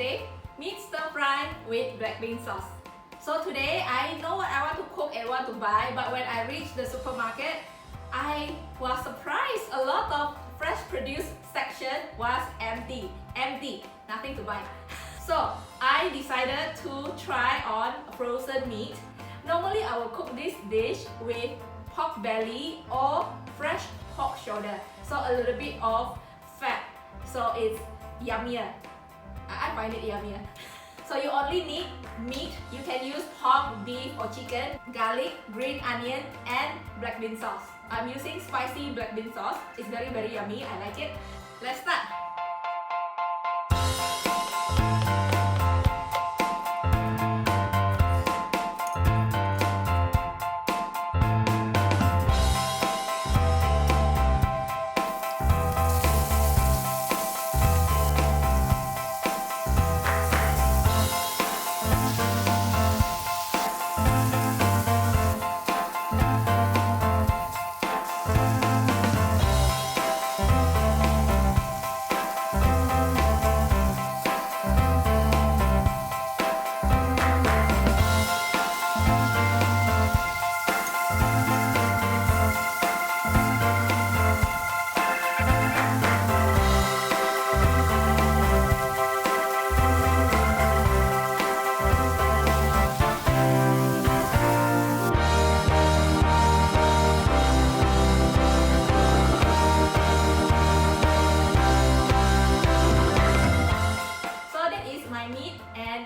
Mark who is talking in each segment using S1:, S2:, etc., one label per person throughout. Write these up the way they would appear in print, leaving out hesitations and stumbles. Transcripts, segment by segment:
S1: today, meat stir fry with black bean sauce. So today I know what I want to cook and what to buy, but when I reached the supermarket, I was surprised. A lot of fresh produce section was empty, nothing to buy. So I decided to try on frozen meat. Normally I will cook this dish with pork belly or fresh pork shoulder, so a little bit of fat, so it's yummier. I find it yummier. So you only need meat. You can use pork, beef or chicken, garlic, green onion and black bean sauce. I'm using spicy black bean sauce. It's very yummy. I like it. Let's start.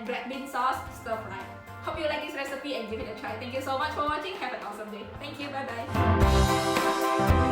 S1: Black bean sauce stir fry. Hope you like this recipe and give it a try. Thank you so much for watching. Have an awesome day. Thank you. Bye bye.